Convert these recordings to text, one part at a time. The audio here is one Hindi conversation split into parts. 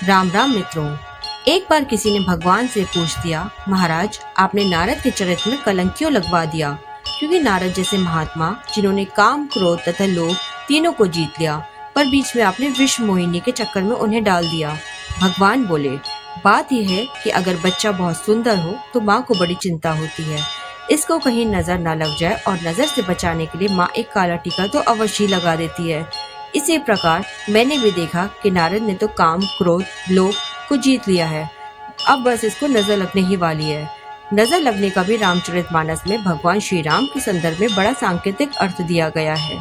राम राम मित्रों। एक बार किसी ने भगवान से पूछ दिया, महाराज आपने नारद के चरित्र में कलंक क्यों लगवा दिया? क्योंकि नारद जैसे महात्मा जिन्होंने काम, क्रोध तथा लोभ तीनों को जीत लिया, पर बीच में आपने विश्व मोहिनी के चक्कर में उन्हें डाल दिया। भगवान बोले, बात यह है कि अगर बच्चा बहुत सुंदर हो तो माँ को बड़ी चिंता होती है, इसको कहीं नजर न लग जाए, और नजर से बचाने के लिए माँ एक काला टीका तो अवश्य ही लगा देती है। इसी प्रकार मैंने भी देखा कि नारद ने तो काम, क्रोध, लोभ को जीत लिया है, अब बस इसको नजर लगने ही वाली है। नजर लगने का भी रामचरितमानस में भगवान श्री राम के संदर्भ में बड़ा सांकेतिक अर्थ दिया गया है।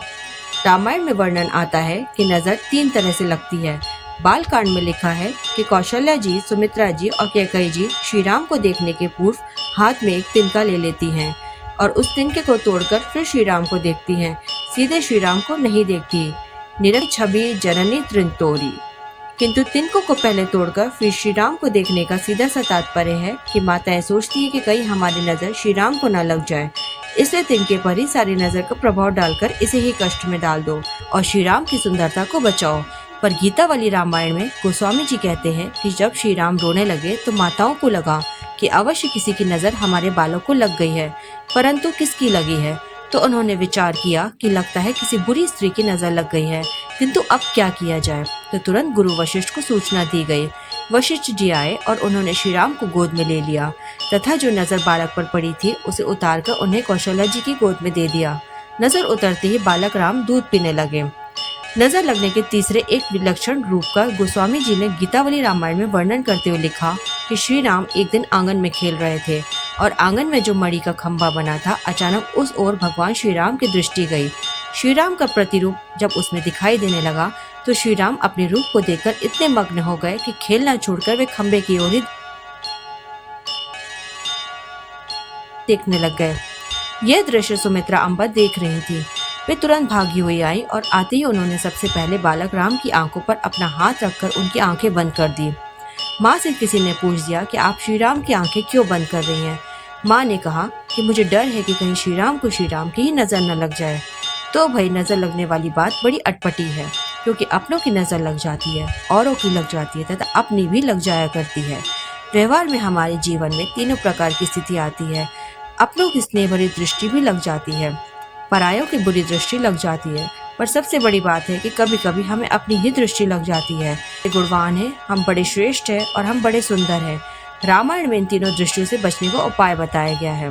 रामायण में वर्णन आता है कि नजर 3 तरह से लगती है। बाल कांड में लिखा है कि कौशल्या जी, सुमित्रा जी और कैकेयी जी श्री राम को देखने के पूर्व हाथ में एक तिनका ले लेती हैं और उस तिनके को तोड़कर फिर श्री राम को देखती हैं, सीधे श्री राम को नहीं देखती। निरख छवि जननी त्रिंतोरी। किंतु तिनको को पहले तोड़कर फिर श्री राम को देखने का सीधा सा तात्पर्य है कि माताएं सोचती है कि कहीं हमारी नजर श्री राम को न लग जाए, इसलिए तिनके पर ही सारी नजर का प्रभाव डालकर इसे ही कष्ट में डाल दो और श्री राम की सुंदरता को बचाओ। पर गीता वाली रामायण में गोस्वामी जी कहते हैं कि जब श्री राम रोने लगे तो माताओं को लगा कि अवश्य किसी की नजर हमारे बालों को लग गई है, परंतु किसकी लगी है? तो उन्होंने विचार किया कि लगता है किसी बुरी स्त्री की नजर लग गई है, किंतु अब क्या किया जाए? तो तुरंत गुरु वशिष्ठ को सूचना दी गई। वशिष्ठ जी आए और उन्होंने श्री राम को गोद में ले लिया तथा जो नजर बालक पर पड़ी थी उसे उतारकर उन्हें कौशल्या जी की गोद में दे दिया। नजर उतरते ही बालक राम दूध पीने लगे। नजर लगने के तीसरे एक विलक्षण रूप का गोस्वामी जी ने गीता वाली रामायण में वर्णन करते हुए लिखा कि श्री राम एक दिन आंगन में खेल रहे थे और आंगन में जो मणि का खंभा बना था, अचानक उस ओर भगवान श्री राम की दृष्टि गई। श्री राम का प्रतिरूप जब उसमें दिखाई देने लगा तो श्री राम अपने रूप को देखकर इतने मग्न हो गए कि खेलना छोड़कर वे खंभे की ओर ही देखने लग गए। यह दृश्य सुमित्रा अम्बा देख रही थी। वे तुरंत भागी हुई आई और आते ही उन्होंने सबसे पहले बालक राम की आंखों पर अपना हाथ रखकर उनकी आंखें बंद कर दी। माँ से किसी ने पूछ दिया कि आप श्री राम की आंखें क्यों बंद कर रही हैं? माँ ने कहा कि मुझे डर है कि कहीं श्री राम को श्री राम की ही नजर न लग जाए। तो भाई, नजर लगने वाली बात बड़ी अटपटी है, क्योंकि अपनों की नजर लग जाती है, औरों की लग जाती है तथा अपनी भी लग जाया करती है। व्यवहार में हमारे जीवन में तीनों प्रकार की स्थिति आती है। अपनों की स्नेह भरी दृष्टि भी लग जाती है, परायों की बुरी दृष्टि लग जाती है, पर सबसे बड़ी बात है कि कभी कभी हमें अपनी ही दृष्टि लग जाती है। गुणवान है, हम बड़े श्रेष्ठ हैं और हम बड़े सुंदर हैं। रामायण में इन तीनों दृष्टियों से बचने का उपाय बताया गया है।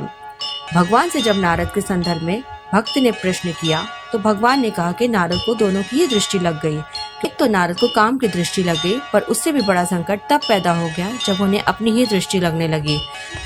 भगवान से जब नारद के संदर्भ में भक्त ने प्रश्न किया तो भगवान ने कहा कि नारद को दोनों की ही दृष्टि लग गई। एक तो नारद को काम की दृष्टि लग गई, पर उससे भी बड़ा संकट तब पैदा हो गया जब उन्हें अपनी ही दृष्टि लगने लगी।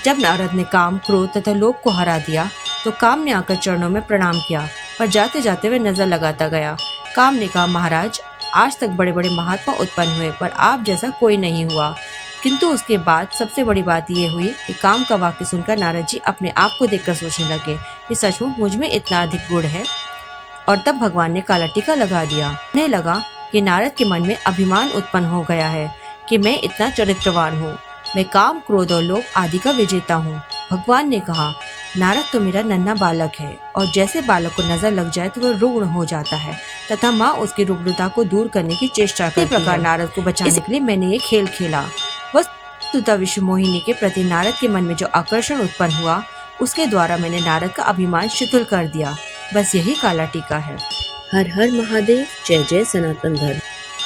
जब नारद ने काम, क्रोध तथा लोभ को हरा दिया तो काम ने आकर चरणों में प्रणाम किया, पर जाते जाते वह नजर लगाता गया। काम ने कहा, महाराज आज तक बड़े बड़े महात्मा उत्पन्न हुए, पर आप जैसा कोई नहीं हुआ। किंतु उसके बाद सबसे बड़ी बात यह हुई कि काम का वाक्य सुनकर नारद जी अपने आप को देखकर सोचने लगे कि सचमुच मुझ में इतना अधिक गुण है। और तब भगवान ने काला टीका लगा दिया। उन्हें लगा कि नारद के मन में अभिमान उत्पन्न हो गया है कि मैं इतना चरित्रवान हूँ, मैं काम, क्रोध और लोभ आदि का विजेता हूँ। भगवान ने कहा, नारद तो मेरा नन्हा बालक है, और जैसे बालक को नजर लग जाए तो वह रुग्ण हो जाता है तथा माँ उसकी रुग्णता को दूर करने की चेष्टा करती है। इसी प्रकार नारद को बचाने के लिए मैंने ये खेल खेला। वस्तुतः विश्व मोहिनी के प्रति नारद के मन में जो आकर्षण उत्पन्न हुआ, उसके द्वारा मैंने नारद का अभिमान शिथिल कर दिया। बस यही काला टीका है। हर हर महादेव। जय जय सनातन धर्म।